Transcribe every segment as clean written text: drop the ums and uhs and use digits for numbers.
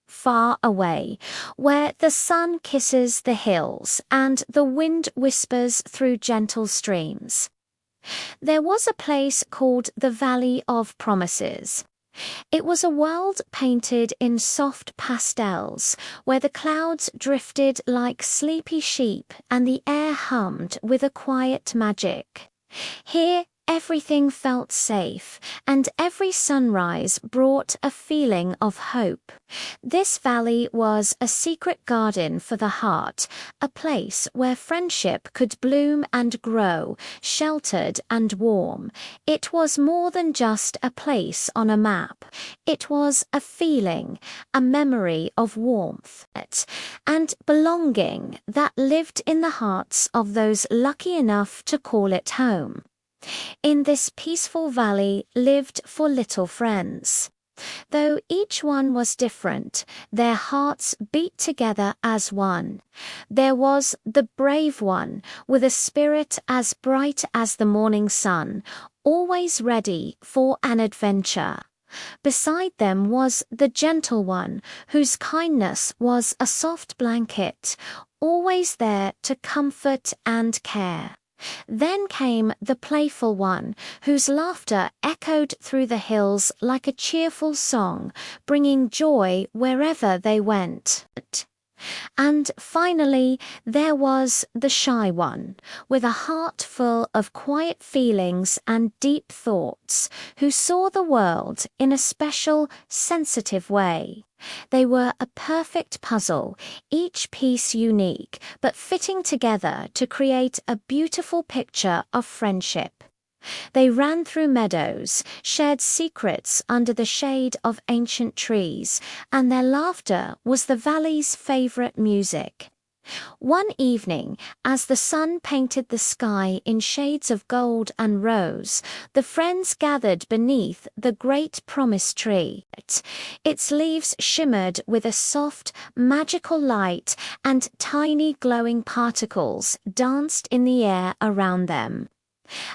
Far away, where the sun kisses the hills and the wind whispers through gentle streams. There was a place called the Valley of Promises. It was a world painted in soft pastels, where the clouds drifted like sleepy sheep and the air hummed with a quiet magic. Here, everything felt safe, and every sunrise brought a feeling of hope. This valley was a secret garden for the heart, a place where friendship could bloom and grow, sheltered and warm. It was more than just a place on a map. It was a feeling, a memory of warmth and belonging that lived in the hearts of those lucky enough to call it home. In this peaceful valley lived 4 little friends. Though each one was different, their hearts beat together as one. There was the brave one, with a spirit as bright as the morning sun, always ready for an adventure. Beside them was the gentle one, whose kindness was a soft blanket, always there to comfort and care. Then came the playful one, whose laughter echoed through the hills like a cheerful song, bringing joy wherever they went. And finally, there was the shy one, with a heart full of quiet feelings and deep thoughts, who saw the world in a special, sensitive way. They were a perfect puzzle, each piece unique, but fitting together to create a beautiful picture of friendship. They ran through meadows, shared secrets under the shade of ancient trees, and their laughter was the valley's favorite music. One evening, as the sun painted the sky in shades of gold and rose, the friends gathered beneath the great promise tree. Its leaves shimmered with a soft, magical light, and tiny glowing particles danced in the air around them.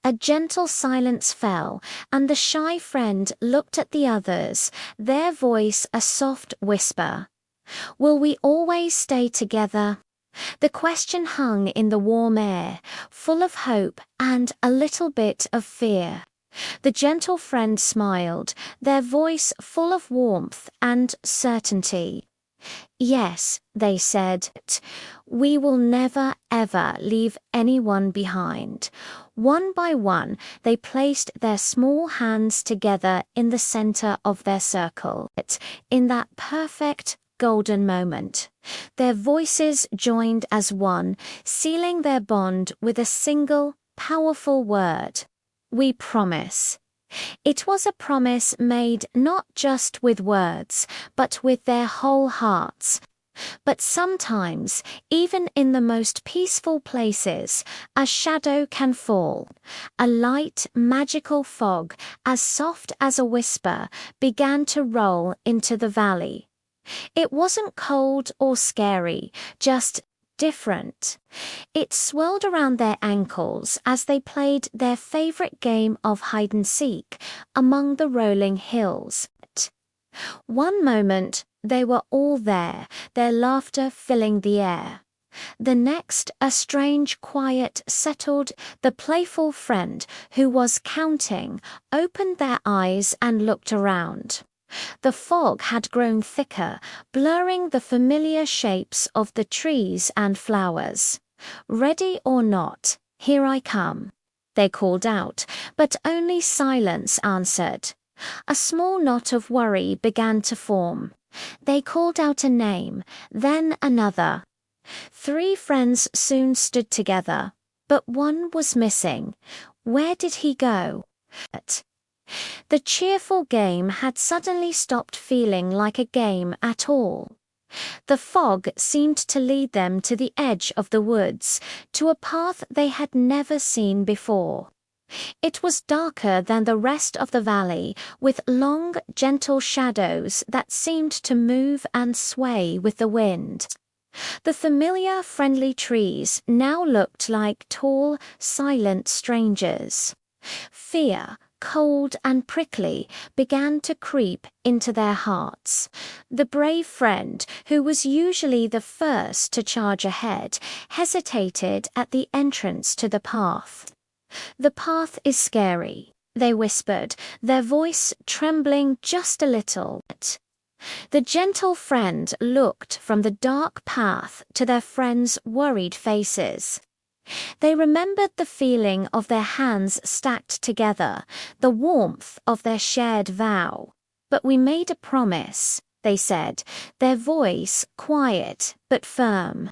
A gentle silence fell, and the shy friend looked at the others, their voice a soft whisper. "Will we always stay together?" The question hung in the warm air, full of hope and a little bit of fear. The gentle friend smiled, their voice full of warmth and certainty. "Yes," they said, "we will never, ever leave anyone behind." One by one, they placed their small hands together in the center of their circle. In that perfect, golden moment, their voices joined as one, sealing their bond with a single, powerful word: "We promise." It was a promise made not just with words, but with their whole hearts. But sometimes, even in the most peaceful places, a shadow can fall. A light, magical fog, as soft as a whisper, began to roll into the valley. It wasn't cold or scary, just different. It swirled around their ankles as they played their favorite game of hide-and-seek among the rolling hills. One moment, they were all there, their laughter filling the air. The next, a strange quiet settled. The playful friend, who was counting, opened their eyes and looked around. The fog had grown thicker, blurring the familiar shapes of the trees and flowers. "Ready or not, here I come," they called out, but only silence answered. A small knot of worry began to form. They called out a name, then another. 3 friends soon stood together, but one was missing. Where did he go? The cheerful game had suddenly stopped feeling like a game at all. The fog seemed to lead them to the edge of the woods, to a path they had never seen before. It was darker than the rest of the valley, with long, gentle shadows that seemed to move and sway with the wind. The familiar, friendly trees now looked like tall, silent strangers. Fear, cold and prickly, began to creep into their hearts. The brave friend, who was usually the first to charge ahead, hesitated at the entrance to the path. "The path is scary," they whispered, their voice trembling just a little. The gentle friend looked from the dark path to their friends' worried faces. They remembered the feeling of their hands stacked together, the warmth of their shared vow. "But we made a promise," they said, their voice quiet but firm.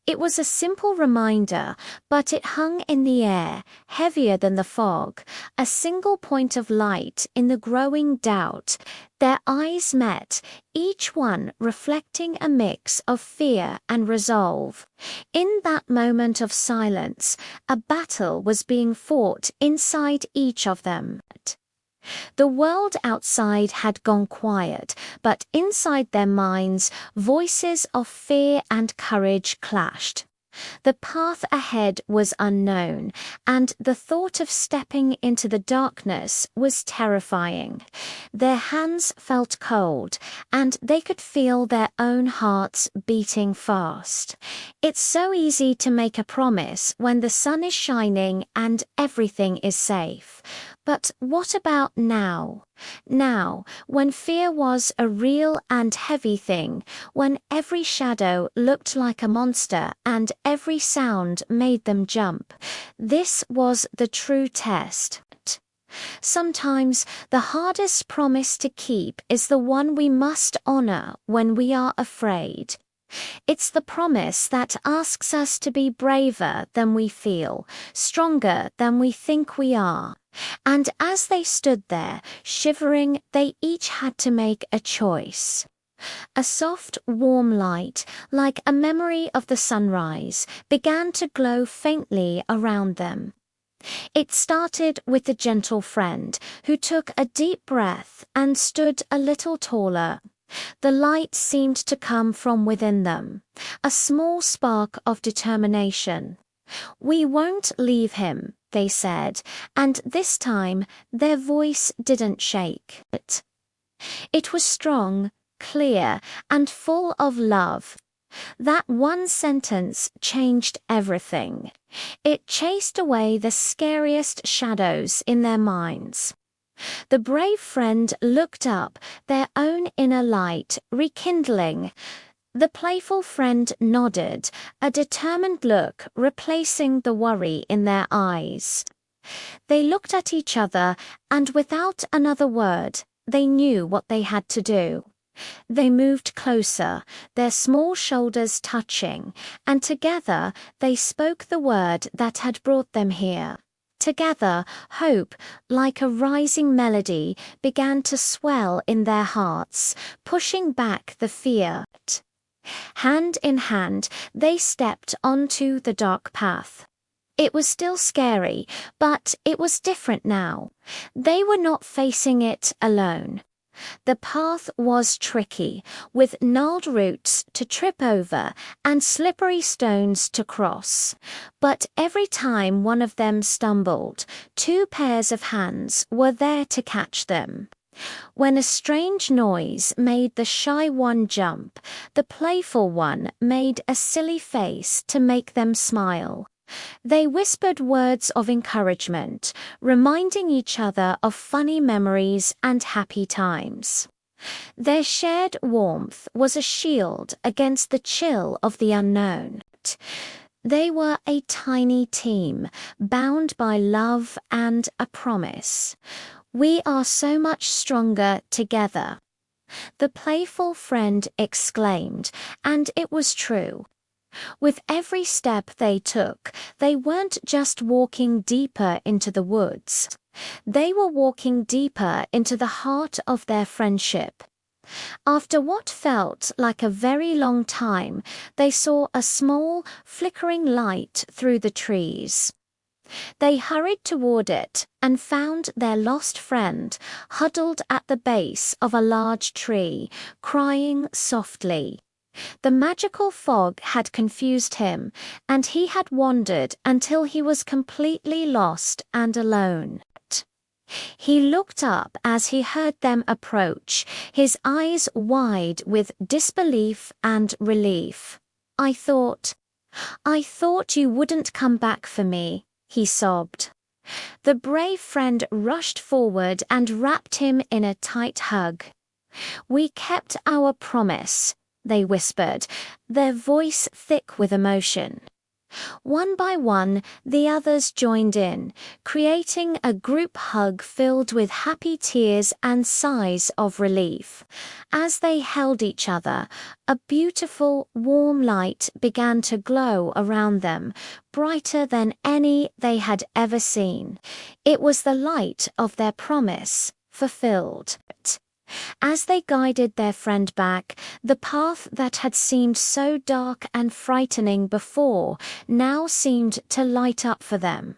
It was a simple reminder, but it hung in the air, heavier than the fog, a single point of light in the growing doubt. Their eyes met, each one reflecting a mix of fear and resolve. In that moment of silence, a battle was being fought inside each of them. The world outside had gone quiet, but inside their minds, voices of fear and courage clashed. The path ahead was unknown, and the thought of stepping into the darkness was terrifying. Their hands felt cold, and they could feel their own hearts beating fast. It's so easy to make a promise when the sun is shining and everything is safe. But what about now? Now, when fear was a real and heavy thing, when every shadow looked like a monster and every sound made them jump. This was the true test. Sometimes the hardest promise to keep is the one we must honor when we are afraid. It's the promise that asks us to be braver than we feel, stronger than we think we are. And as they stood there, shivering, they each had to make a choice. A soft, warm light, like a memory of the sunrise, began to glow faintly around them. It started with the gentle friend, who took a deep breath and stood a little taller. The light seemed to come from within them, a small spark of determination. "We won't leave him," they said, and this time their voice didn't shake. It was strong, clear, and full of love. That one sentence changed everything. It chased away the scariest shadows in their minds. The brave friend looked up, their own inner light rekindling. The playful friend nodded, a determined look replacing the worry in their eyes. They looked at each other, and without another word, they knew what they had to do. They moved closer, their small shoulders touching, and together they spoke the word that had brought them here. Together, hope, like a rising melody, began to swell in their hearts, pushing back the fear. Hand in hand, they stepped onto the dark path. It was still scary, but it was different now. They were not facing it alone. The path was tricky, with gnarled roots to trip over and slippery stones to cross. But every time one of them stumbled, two pairs of hands were there to catch them. When a strange noise made the shy one jump, the playful one made a silly face to make them smile. They whispered words of encouragement, reminding each other of funny memories and happy times. Their shared warmth was a shield against the chill of the unknown. They were a tiny team, bound by love and a promise. "We are so much stronger together," the playful friend exclaimed, and it was true. With every step they took, they weren't just walking deeper into the woods. They were walking deeper into the heart of their friendship. After what felt like a very long time, they saw a small, flickering light through the trees. They hurried toward it and found their lost friend huddled at the base of a large tree, crying softly. The magical fog had confused him, and he had wandered until he was completely lost and alone. He looked up as he heard them approach, his eyes wide with disbelief and relief. I thought you wouldn't come back for me," he sobbed. The brave friend rushed forward and wrapped him in a tight hug. "We kept our promise," they whispered, their voice thick with emotion. One by one, the others joined in, creating a group hug filled with happy tears and sighs of relief. As they held each other, a beautiful, warm light began to glow around them, brighter than any they had ever seen. It was the light of their promise, fulfilled. As they guided their friend back, the path that had seemed so dark and frightening before now seemed to light up for them.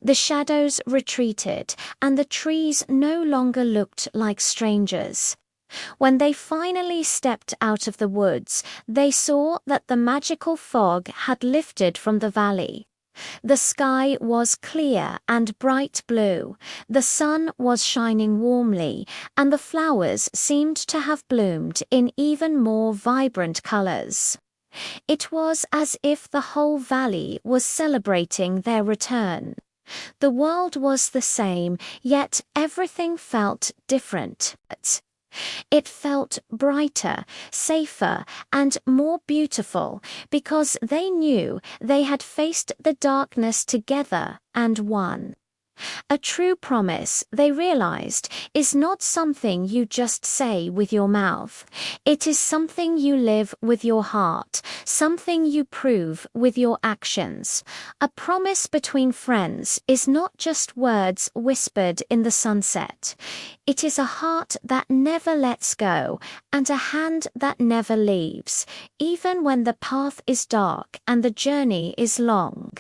The shadows retreated, and the trees no longer looked like strangers. When they finally stepped out of the woods, they saw that the magical fog had lifted from the valley. The sky was clear and bright blue, the sun was shining warmly, and the flowers seemed to have bloomed in even more vibrant colors. It was as if the whole valley was celebrating their return. The world was the same, yet everything felt different. It felt brighter, safer, and more beautiful because they knew they had faced the darkness together and won. A true promise, they realized, is not something you just say with your mouth. It is something you live with your heart, something you prove with your actions. A promise between friends is not just words whispered in the sunset. It is a heart that never lets go and a hand that never leaves, even when the path is dark and the journey is long.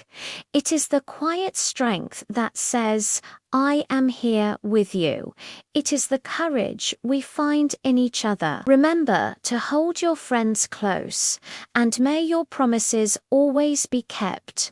It is the quiet strength that says, "I am here with you." It is the courage we find in each other. Remember to hold your friends close, and may your promises always be kept.